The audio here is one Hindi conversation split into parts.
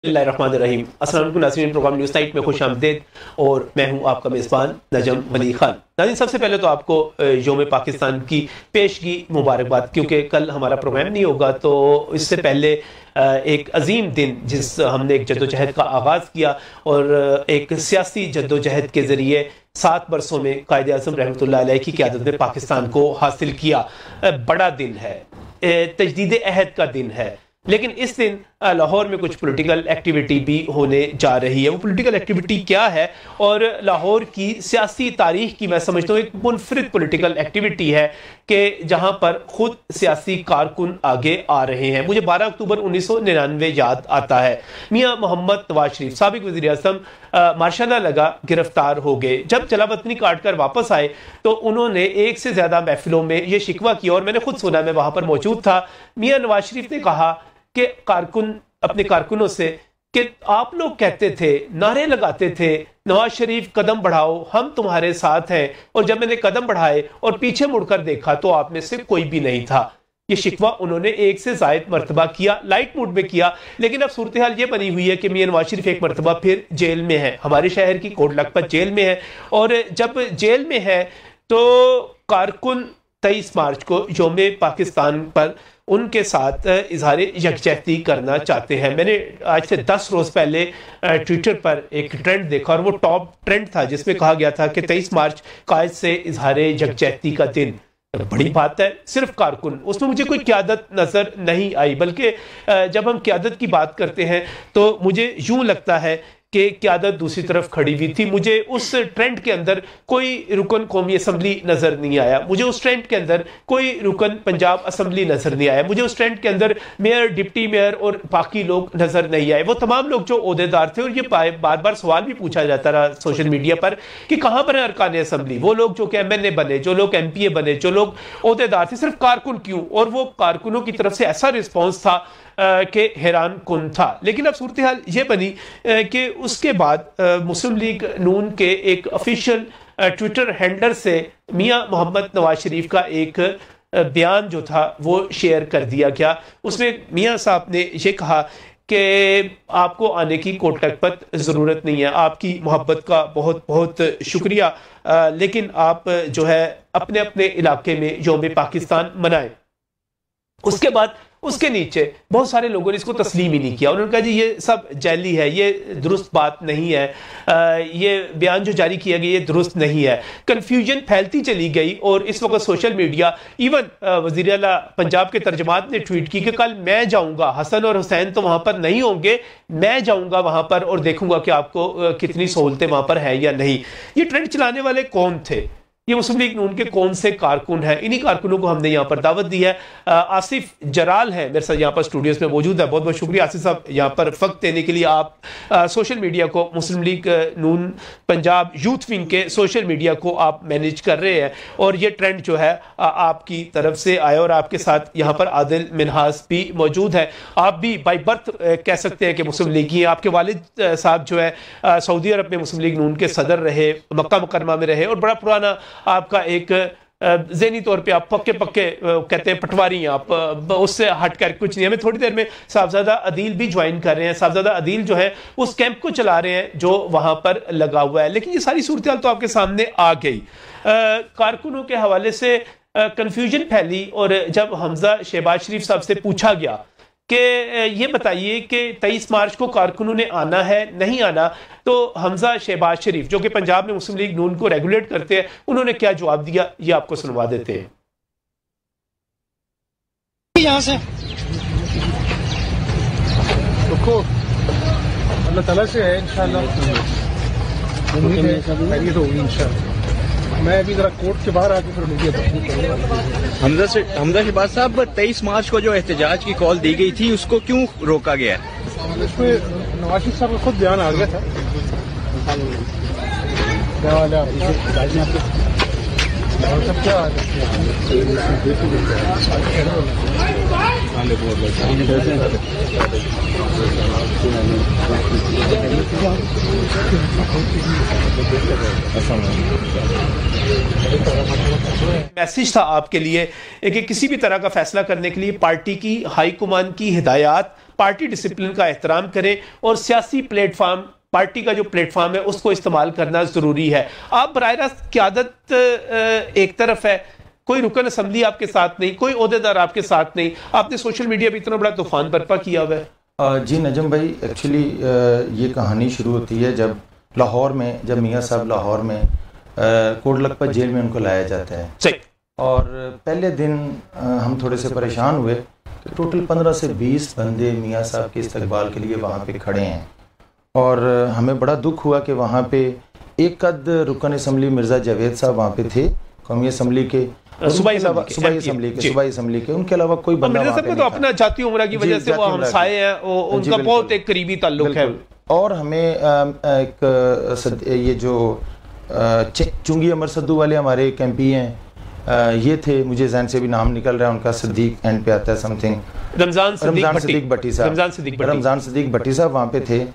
बिस्मिल्लाहिर्रहमानिर्रहीम। अस्सलाम वालेकुम नाज़रीन, प्रोग्राम न्यूज़ नाइट में खुश आमदीद और मैं हूं आपका मेज़बान नजम वली खान। नाज़रीन, सबसे पहले तो आपको योम पाकिस्तान की पेशगी मुबारकबाद, क्योंकि कल हमारा प्रोग्राम नहीं होगा तो इससे पहले एक अजीम दिन जिस हमने एक जद्दोजहद का आगाज़ किया और एक सियासी जद्दोजहद के ज़रिए 7 बरसों में कायद आज़म रहमतुल्लाह अलैह की क़यादत में पाकिस्तान को हासिल किया। बड़ा दिन है, तजदीद अहद का दिन है, लेकिन इस दिन लाहौर में कुछ पॉलिटिकल एक्टिविटी भी होने जा रही है। वो पॉलिटिकल एक्टिविटी क्या है और लाहौर की सियासी तारीख की मैं समझता हूँ एक मुनफरिद पॉलिटिकल एक्टिविटी है कि जहाँ पर खुद सियासी कारकुन आगे आ रहे हैं। मुझे 12 अक्टूबर 1999 याद आता है। मियाँ मोहम्मद नवाज शरीफ साबिक वज़ीर आज़म माशाल्लाह लगा गिरफ्तार हो गए। जब जलावतनी काट कर वापस आए तो उन्होंने एक से ज़्यादा महफिलों में ये शिकवा किया और मैंने खुद सुना, मैं वहाँ पर मौजूद था। मियाँ नवाज शरीफ ने कहा कि कारकुन अपने कारकुनों से कि आप लोग कहते थे, नारे लगाते थे, नवाज शरीफ कदम बढ़ाओ, हम तुम्हारे साथ हैं, और जब मैंने कदम बढ़ाए और पीछे मुड़कर देखा तो आप में से कोई भी नहीं था। ये शिकवा उन्होंने एक से ज़ायद मरतबा किया, लाइट मूड में किया। लेकिन अब सूरत हाल ये बनी हुई है कि मियां नवाज शरीफ एक मरतबा फिर जेल में है, हमारे शहर की कोट लखपत जेल में है। और जब जेल में है तो कारकुन 23 मार्च को योम पाकिस्तान पर उनके साथ इजहार यकजहती करना चाहते हैं। मैंने आज से 10 रोज़ पहले ट्विटर पर एक ट्रेंड देखा और वो टॉप ट्रेंड था जिसमें कहा गया था कि 23 मार्च कायद से इजहार यकजहती का दिन। बड़ी बात है, सिर्फ कारकुन, उसमें मुझे कोई क़यादत नज़र नहीं आई। बल्कि जब हम क़यादत की बात करते हैं तो मुझे यूँ लगता है कि क़यादत दूसरी तरफ खड़ी हुई थी। मुझे उस ट्रेंड के अंदर कोई रुकन कौमी असम्बली नज़र नहीं आया, मुझे उस ट्रेंड के अंदर कोई रुकन पंजाब असम्बली नज़र नहीं आया, मुझे उस ट्रेंड के अंदर मेयर, डिप्टी मेयर और बाकी लोग नज़र नहीं आए। वो तमाम लोग जो ओहदेदार थे, और ये बार बार सवाल भी पूछा जाता रहा सोशल मीडिया पर कि कहाँ पर है अरकान असम्बली, वो लोग जो कि MNA बने, जो लोग MPA बने, जो लोग ओहदेदार थे, सिर्फ कारकुन क्यों? और वो कारकुनों की तरफ से ऐसा रिस्पॉन्स था कि हैरान कुन था। लेकिन अब सूरत हाल ये बनी कि उसके बाद मुस्लिम लीग नून के एक ऑफिशियल ट्विटर हैंडलर से मियां मोहम्मद नवाज शरीफ का एक बयान जो था वो शेयर कर दिया गया। उसमें मियां साहब ने ये कहा कि आपको आने की कोट लखपत ज़रूरत नहीं है, आपकी मोहब्बत का बहुत बहुत शुक्रिया, लेकिन आप जो है अपने अपने इलाके में योम पाकिस्तान मनाएं। उसके बाद उसके नीचे बहुत सारे लोगों ने इसको तस्लीम ही नहीं किया। उन्होंने कहा जी ये सब जैली है, ये दुरुस्त बात नहीं है, ये बयान जो जारी किया गया ये दुरुस्त नहीं है। कन्फ्यूजन फैलती चली गई और इस वक्त सोशल मीडिया, इवन वज़ीर आला पंजाब के तर्जमान ने ट्वीट की कि कल मैं जाऊंगा, हसन और हुसैन तो वहां पर नहीं होंगे, मैं जाऊंगा वहां पर और देखूंगा कि आपको कितनी सहूलतें वहां पर है या नहीं। ये ट्रेंड चलाने वाले कौन थे? ये मुस्लिम लीग नून के कौन से कारकुन हैं? इन्हीं कारकुनों को हमने यहाँ पर दावत दी है। आसिफ जराल है मेरे साथ यहाँ पर स्टूडियोज में मौजूद है। बहुत बहुत शुक्रिया आसिफ साहब यहाँ पर वक्त देने के लिए। आप सोशल मीडिया को, मुस्लिम लीग नून पंजाब यूथ विंग के सोशल मीडिया को आप मैनेज कर रहे हैं और ये ट्रेंड जो है आपकी तरफ से आया और आपके साथ यहाँ पर आदिल मिनहास भी मौजूद है। आप भी बाई बर्थ कह सकते हैं कि मुस्लिम लीगी हैं। आपके वालिद साहब जो है सऊदी अरब में मुस्लिम लीग नून के सदर रहे, मक्का मुकरमा में रहे और बड़ा पुराना आपका एक ज़हनी तौर पे आप पक्के कहते हैं पटवारी हैं आप, उससे हट कर कुछ नहीं। हमें थोड़ी देर में साहबजादा अदील भी ज्वाइन कर रहे हैं। साहबजादा अदील जो है उस कैंप को चला रहे हैं जो वहां पर लगा हुआ है। लेकिन ये सारी सूरत हाल तो आपके सामने आ गई। कारकुनों के हवाले से कंफ्यूजन फैली और जब हमजा शहबाज शरीफ साहब से पूछा गया कि ये बताइए कि 23 मार्च को कारकुनों ने आना है नहीं आना, तो हमजा शहबाज शरीफ जो कि पंजाब में मुस्लिम लीग नून को रेगुलेट करते हैं, उन्होंने क्या जवाब दिया ये आपको सुनवा देते हैं। यहाँ से देखो अल्लाह ताला से है, इंशाल्लाह उम्मीद है खैरियत होगी इंशाल्लाह। मैं अभी जरा कोर्ट के बाहर आके फिर मीडिया हमजा शहबाज साहब, 23 मार्च को जो एहतजाज की कॉल दी गई थी उसको क्यों रोका गया? इसमें नवाज शरीफ साहब का खुद बयान आ गया था। क्या हाल है मैसेज था आपके लिए कि किसी भी तरह का फैसला करने के लिए पार्टी की हाई कमान की हिदायत पार्टी डिसिप्लिन का एहतराम करें और सियासी प्लेटफॉर्म, पार्टी का जो प्लेटफॉर्म है उसको इस्तेमाल करना ज़रूरी है। आप बराह रास्त क़यादत एक तरफ है, कोई रुकन असम्बली आपके साथ नहीं, कोई ओहदेदार आपके साथ नहीं, आपने सोशल मीडिया पर इतना बड़ा तूफान बर्पा किया हुआ है। जी नजम भाई, एक्चुअली ये कहानी शुरू होती है जब लाहौर में, जब मियाँ साहब लाहौर में कोट लखपत जेल में उनको लाया जाता है। सही। और पहले दिन हम थोड़े से परेशान हुए कि टोटल 15 से 20 बंदे मियाँ साहब के इस्तकबाल के लिए वहाँ पे खड़े हैं, और हमें बड़ा दुख हुआ कि वहाँ पे एक कद रुकन असम्बली मिर्ज़ा जावेद साहब वहाँ पे थे, कौमी असम्बली के, सूबाई असम्बली के, उनके अलावा कोई बंदा वहाँ पे तो अपना जाती उम्र की वजह से वो हमसाए हैं, उनका बहुत एक करीबी ताल्लुक है। और हमें एक ये जो चुंगी अमर सद्दू वाले हमारे एक MP हैं, ये थे, मुझे जहन से भी नाम निकल रहा है उनका, सिद्दीक एंड पे आता है समथिंग, रमजान सिद्दीक भट्टी साहब वहाँ पे थे।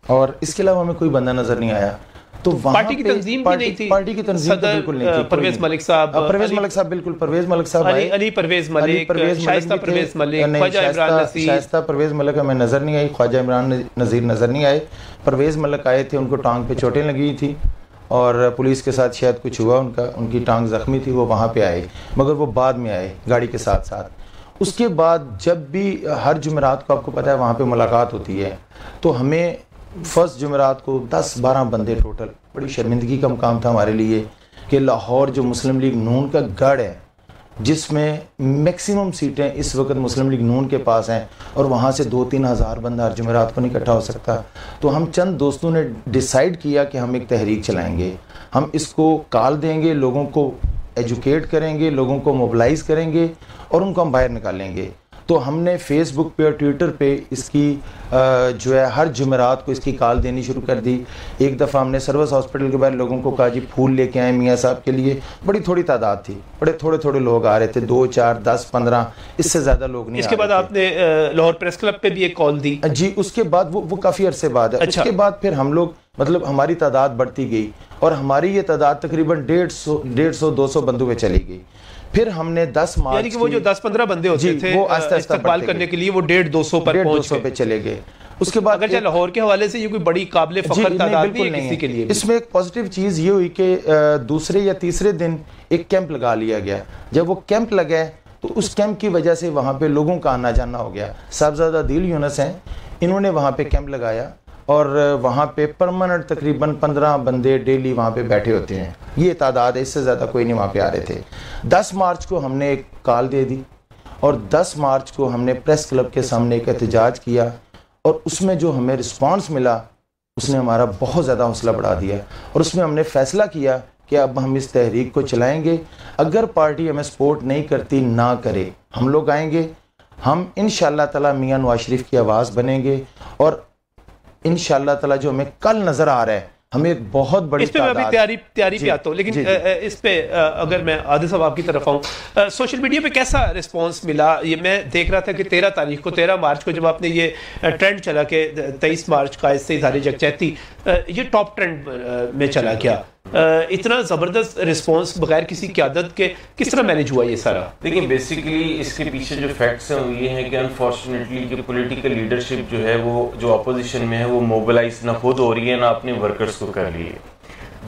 और इसके अलावा हमें कोई बंदा नजर नहीं आया। तो पार्टी की तंजीम भी नहीं थी, पार्टी की तंजीम तो बिल्कुल नहीं थी। परवेज मलिक साहब बिल्कुल, परवेज मलिक साहब आए, अली परवेज मलिक, शाइस्ता परवेज मलिक, ख्वाजा इमरान नज़ीर, शाइस्ता परवेज मलिक हमें नजर नहीं आई, ख्वाजा इमरान नज़ीर नजर नहीं आए। परवेज मलिक आए थे, उनको टांग पे चोटें लगी थी और पुलिस के साथ शायद कुछ हुआ, उनकी टांग जख्मी थी, वो वहाँ पे आए, मगर वो बाद में आए गाड़ी के साथ साथ। उसके बाद जब भी हर जुमेरात को आपको पता है वहाँ पे मुलाकात होती है, तो हमें फर्स्ट जुमेरात को 10-12 बंदे टोटल, बड़ी शर्मिंदगी का मुकाम था हमारे लिए कि लाहौर जो मुस्लिम लीग नून का गढ़ है, जिसमें मैक्सिमम सीटें इस वक्त मुस्लिम लीग नून के पास हैं, और वहाँ से 2-3 हज़ार बंदा हर जुमेरात को नहीं इकट्ठा हो सकता। तो हम चंद दोस्तों ने डिसाइड किया कि हम एक तहरीक चलाएंगे, हम इसको कॉल देंगे, लोगों को एजुकेट करेंगे, लोगों को मोबिलाइज़ करेंगे और उनको हम बाहर निकालेंगे। तो हमने फेसबुक पे और ट्विटर पे इसकी जो है हर जुमेरात को इसकी कॉल देनी शुरू कर दी। एक दफ़ा हमने सर्विस हॉस्पिटल के बाहर लोगों को कहा जी फूल लेके आए मियाँ साहब के लिए, बड़ी थोड़ी तादाद थी, बड़े थोड़े थोड़े लोग आ रहे थे, 2, 4, 10, 15, इससे ज़्यादा लोग नहीं। इसके बाद आपने लाहौर प्रेस क्लब पे भी एक कॉल दी? जी, उसके बाद वो काफ़ी अरसे बाद है। अच्छा। उसके बाद फिर हम लोग, मतलब हमारी तादाद बढ़ती गई और हमारी ये तादाद तकरीबन 150-200 बंदों पे चली गई। फिर हमने 10 मार्च, यानी कि वो जो 10-15 बंदे होते थे वो इस्तेमाल करने के लिए वो 150-200 पर पहुंच पे चले गए। उसके बाद अगर लाहौर के हवाले से ये कोई बड़ी काबिल फख्र तादाद नहीं है किसी के लिए। इसमें एक पॉजिटिव चीज़ ये हुई कि दूसरे या तीसरे दिन एक कैंप लगा लिया गया। जब वो कैंप लगा तो उस कैंप की वजह से वहाँ पे लोगों का आना जाना हो गया। साहबजादा दिल यूनुस हैं, इन्होंने वहाँ पे कैंप लगाया और वहाँ पे परमानेंट तकरीबन 15 बंदे डेली वहाँ पे बैठे होते हैं। ये तादाद है, इससे ज़्यादा कोई नहीं वहाँ पे आ रहे थे। 10 मार्च को हमने एक कॉल दे दी और 10 मार्च को हमने प्रेस क्लब के सामने एक एहतजाज किया और उसमें जो हमें रिस्पांस मिला उसने हमारा बहुत ज़्यादा हौसला बढ़ा दिया और उसमें हमने फ़ैसला किया कि अब हम इस तहरीक को चलाएँगे। अगर पार्टी हमें सपोर्ट नहीं करती ना करे, हम लोग आएँगे, हम इंशाअल्लाह ताला मियां नवाज शरीफ की आवाज़ बनेंगे और इंशाअल्लाह ताला जो हमें कल नजर आ रहा है, हमें एक बहुत बड़ी इस पे मैं अभी तैयारी पे आता हूँ, लेकिन इस पे अगर मैं आदिल साहब आपकी तरफ आऊँ, सोशल मीडिया पे कैसा रिस्पांस मिला? ये मैं देख रहा था कि 13 मार्च को जब आपने ये ट्रेंड चला कि 23 मार्च का इससे इज़हार यकजहती, ये टॉप ट्रेंड में चला गया। इतना ज़बरदस्त रिस्पांस बगैर किसी क़यादत के किस तरह मैनेज हुआ ये सारा? देखिए, बेसिकली इसके पीछे जो फैक्ट्स हैं वो ये हैं कि अनफॉर्चुनेटली जो पॉलिटिकल लीडरशिप जो है वो जो अपोजिशन में है वो मोबिलाइज ना खुद हो रही है ना अपने वर्कर्स को कर रही है।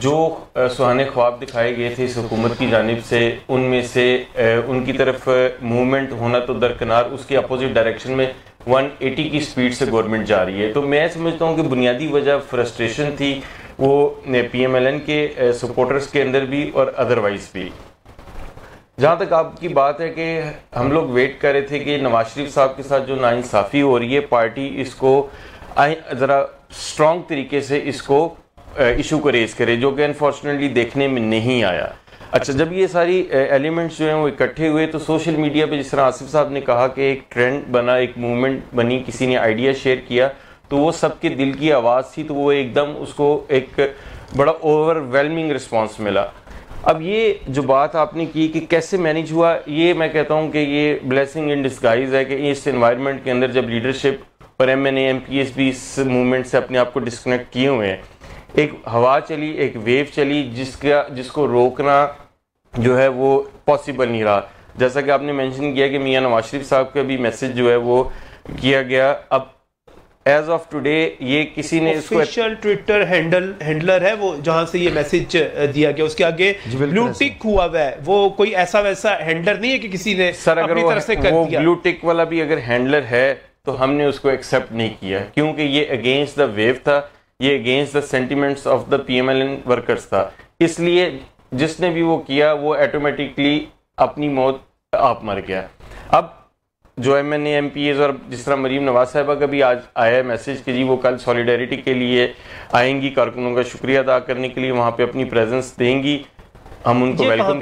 जो सुहाने ख्वाब दिखाए गए थे इस हुकूमत की जानिब से, उनमें से उनकी तरफ मूवमेंट होना तो दरकिनार, उसके अपोजिट डायरेक्शन में 180 की स्पीड से गवर्नमेंट जा रही है। तो मैं समझता हूँ कि बुनियादी वजह फ्रस्ट्रेशन थी वो PMLN के सपोर्टर्स के अंदर भी और अदरवाइज भी। जहाँ तक आपकी बात है कि हम लोग वेट कर रहे थे कि नवाज शरीफ साहब के साथ जो नाइंसाफ़ी हो रही है, पार्टी इसको ज़रा स्ट्रॉन्ग तरीके से इसको इशू को रेज करे, जो कि अनफॉर्चुनेटली देखने में नहीं आया। अच्छा, जब ये सारी एलिमेंट्स जो हैं वो इकट्ठे हुए तो सोशल मीडिया पे जिस तरह आसिफ साहब ने कहा कि एक ट्रेंड बना, एक मूवमेंट बनी, किसी ने आइडिया शेयर किया तो वो सबके दिल की आवाज़ थी, तो वो एकदम उसको एक बड़ा ओवरवेलमिंग रिस्पांस मिला। अब ये जो बात आपने की कि कैसे मैनेज हुआ, ये मैं कहता हूँ कि ये ब्लेसिंग इन डिस्गाइज है कि इस एनवायरनमेंट के अंदर जब लीडरशिप और MNA MPs भी इस मूवमेंट से अपने आप को डिस्कनेक्ट किए हुए हैं, एक हवा चली, एक वेव चली जिसको रोकना जो है वो पॉसिबल नहीं रहा। जैसा कि आपने मेंशन किया कि मियां नवाज शरीफ साहब का भी मैसेज जो है वो किया गया। अब एज ऑफ टुडे ये किसी ने इसको ऑफिशियल ट्विटर हैंडलर है वो जहां से ये मैसेज दिया गया, उसके आगे ब्लू टिक हुआ हुआ है, वो कोई ऐसा वैसा हैंडलर नहीं है कि किसी ने सर अगर अपनी तरफ से कर वो दिया। ब्लू टिक वाला भी अगर हैंडलर है तो हमने उसको एक्सेप्ट नहीं किया, क्योंकि ये अगेंस्ट द वेव था, ये against the sentiments of the PMLN workers था, इसलिए जिसने भी वो किया वो ऑटोमेटिकली अपनी मौत आप मर गया। अब जो MNA MPs और जिस तरह मरीम नवाज साहिबा का भी आज आया मैसेज कि जी वो कल सॉलिडेरिटी के लिए आएंगी, कारकुनों का शुक्रिया अदा करने के लिए वहां पे अपनी प्रेजेंस देंगी, हम उनको वेलकम।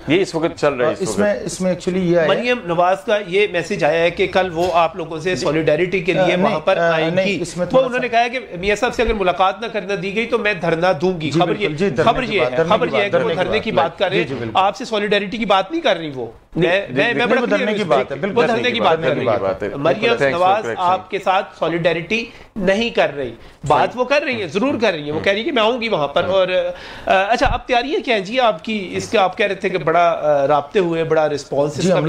ये इस वक्त चल रहा है। इसमें एक्चुअली ये है मरियम नवाज का ये मैसेज आया है कि कल वो आप लोगों से सॉलिडेरिटी के लिए वहां पर आएंगी। वो उन्होंने कहा है कि मियां साहब से अगर मुलाकात ना करना दी गई तो मैं धरना दूंगी। खबर ये है कि वो धरने की बात कर रहे हैं, आपसे सॉलिडेरिटी की बात नहीं कर रही। वो मैं बड़ा धरने की बात है, वो धरने की बात कर रही है। मरियम नवाज आपके साथ सॉलिडेरिटी नहीं कर रही, बात वो कर रही है, जरूर कर रही है, वो कह रही है कि मैं आऊंगी वहां पर। और अच्छा, अब तैयारियां क्या है जी आपकी इसके? आप कह रहे थे कि बड़ा राब्ते हुए, बड़ा रिस्पॉन्स जी हम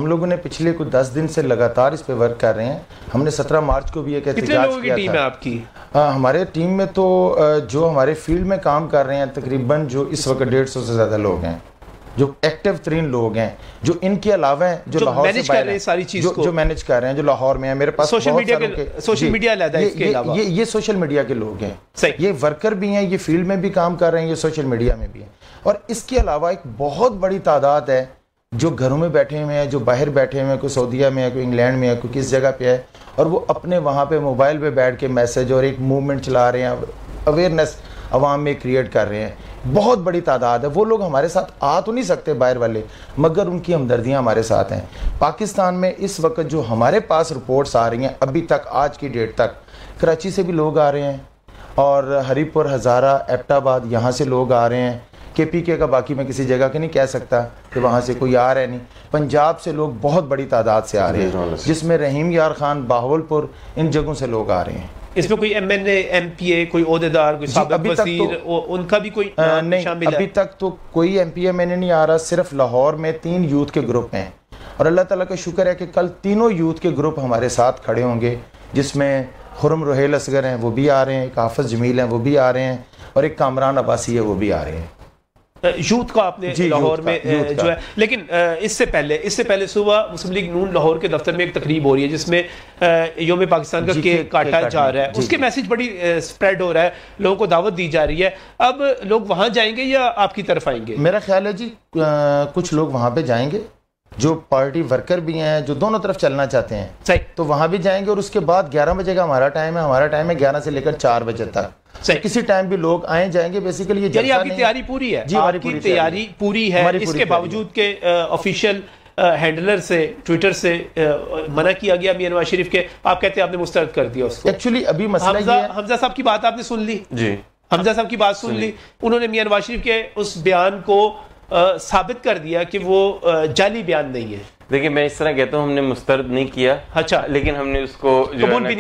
लोगों ने पिछले कुछ 10 दिन से लगातार इस पे वर्क कर रहे हैं। हमने 17 मार्च को भी एक कितने लोगों की टीम है आपकी? हमारे टीम में तो जो हमारे फील्ड में काम कर रहे हैं तकरीबन जो इस वक्त 150 से ज्यादा लोग हैं, जो एक्टिव 3 लोग हैं, जो इनके अलावा हैं जो लाहौर से बाहर हैं, सारी चीज जो मैनेज कर रहे हैं, जो लाहौर में है। मेरे पास सोशल मीडिया ये सोशल मीडिया के लोग हैं, ये वर्कर भी हैं, ये फील्ड में भी काम कर रहे हैं, ये सोशल मीडिया में भी हैं। और इसके अलावा एक बहुत बड़ी तादाद है जो घरों में बैठे हुए हैं, जो बाहर बैठे हुए हैं, कोई सऊदीया में है, कोई इंग्लैंड में है, कोई किस जगह पे है, और वो अपने वहाँ पे मोबाइल पे बैठ के मैसेज और एक मूवमेंट चला रहे हैं, अवेयरनेस आवाम में क्रिएट कर रहे हैं। बहुत बड़ी तादाद है। वो लोग हमारे साथ आ तो नहीं सकते बाहर वाले, मगर उनकी हमदर्दियाँ हमारे साथ हैं। पाकिस्तान में इस वक्त जो हमारे पास रिपोर्ट्स आ रही हैं अभी तक, आज की डेट तक, कराची से भी लोग आ रहे हैं और हरीपुर, हज़ारा, एबटाबाद यहाँ से लोग आ रहे हैं। KPK का बाकी मैं किसी जगह के नहीं कह सकता कि वहाँ से कोई आ रहा है नहीं। पंजाब से लोग बहुत बड़ी तादाद से आ रहे हैं, जिसमें रहीम यार खान, बाहवलपुर, इन जगहों से लोग आ रहे हैं। इसमें कोई MNA MPA, कोई ओहदेदार, कोई साबिक वज़ीर, उनका भी कोई नहीं शामिल है? अभी तक तो कोई MPA मैंने नहीं आ रहा। सिर्फ लाहौर में 3 यूथ के ग्रुप हैं और अल्लाह ताला का शुक्र है कि कल तीनों यूथ के ग्रुप हमारे साथ खड़े होंगे, जिसमें खुरम रोहेल असगर हैं, वो भी आ रहे हैं, एक हाफिज जमील हैं, वो भी आ रहे हैं, और एक कामरान अब्बासी है, वो भी आ रहे हैं। यूथ का आपने लाहौर में जो है, लेकिन इससे पहले सुबह मुस्लिम लीग नून लाहौर के दफ्तर में एक तकरीब हो रही है जिसमें योम पाकिस्तान का केक काटा जा रहा है। उसके मैसेज बड़ी स्प्रेड हो रहा है, लोगों को दावत दी जा रही है। अब लोग वहां जाएंगे या आपकी तरफ आएंगे? मेरा ख्याल है जी कुछ लोग वहां पे जाएंगे जो पार्टी वर्कर भी हैं, जो दोनों तरफ चलना चाहते हैं, सही, तो वहां भी जाएंगे। और उसके बाद 11 बजे का हमारा टाइम है 11 से लेकर 4 बजे तक, किसी टाइम भी लोग आए जाएंगे। बेसिकली ये आपकी तैयारी पूरी है? आपकी तैयारी पूरी है, इसके बावजूद के ऑफिशियल हैंडलर से, ट्विटर से मना किया गया मियां नवाज शरीफ के, आप कहते हैं आपने मुस्तरद कर दिया उसको। एक्चुअली अभी मसला ये है, हमजा साहब की बात आपने सुन ली जी, हमजा साहब की बात सुन ली। उन्होंने मियां नवाज शरीफ के उस बयान को साबित कर दिया कि वो जाली बयान नहीं है। देखिए, मैं इस तरह कहता हूँ, हमने मुस्तरद नहीं किया, अच्छा, लेकिन हमने उसको कबूल भी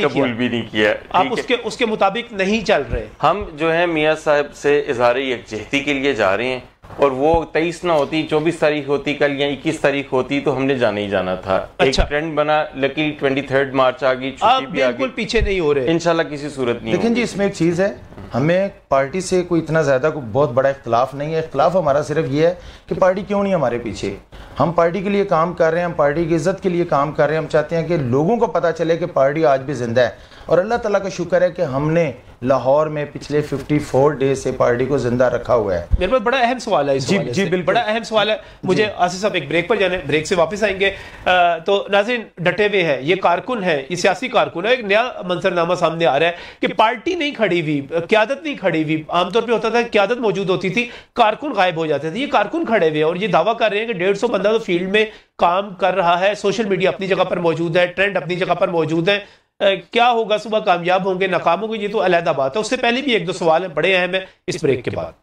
नहीं किया। आप उसके मुताबिक नहीं चल रहे। हम जो है मियाँ साहब से इजहार यकजहती के लिए जा रहे हैं, और वो 23 ना होती, 24 तारीख होती कल, या 21 तारीख होती, तो हमने जाना ही जाना था। अच्छा। एक ट्रेंड बना, लकी 23 मार्च आ गई, आप बिल्कुल पीछे नहीं हो रहे, इंशाल्लाह किसी सूरत नहीं। लेकिन जी इसमें एक चीज है, हमें पार्टी से कोई इतना ज्यादा कोई बहुत बड़ा इख्तलाफ नहीं है। इख्तलाफ हमारा सिर्फ ये है कि पार्टी क्यों नहीं हमारे पीछे। हम पार्टी के लिए काम कर रहे हैं, हम पार्टी की इज्जत के लिए काम कर रहे हैं। हम चाहते हैं कि लोगों को पता चले कि पार्टी आज भी जिंदा है, और अल्लाह ताला का शुक्र है कि हमने लाहौर में पिछले 54 डेज से पार्टी को जिंदा रखा हुआ है। मेरे पास बड़ा अहम सवाल है इस जी बिल्कुल बड़ा अहम सवाल है। मुझे आसिफ साहब एक ब्रेक पर जाने, ब्रेक से वापस आएंगे। तो नाज़रीन डटे हुए हैं, ये कारकुन है, ये सियासी कारकुन है। एक नया मंजरनामा सामने आ रहा है कि पार्टी नहीं खड़ी हुई, क़यादत नहीं खड़ी हुई। आमतौर पर होता था क़यादत मौजूद होती थी, कारकुन गायब हो जाते थे। ये कारकुन खड़े हुए और ये दावा कर रहे हैं कि 150 बंदा तो फील्ड में काम कर रहा है, सोशल मीडिया अपनी जगह पर मौजूद है, ट्रेंड अपनी जगह पर मौजूद है। क्या होगा सुबह, कामयाब होंगे नाकाम होंगे, ये तो अलहदा बात है। उससे पहले भी 1-2 सवाल है, बड़े अहम है। इस ब्रेक के बाद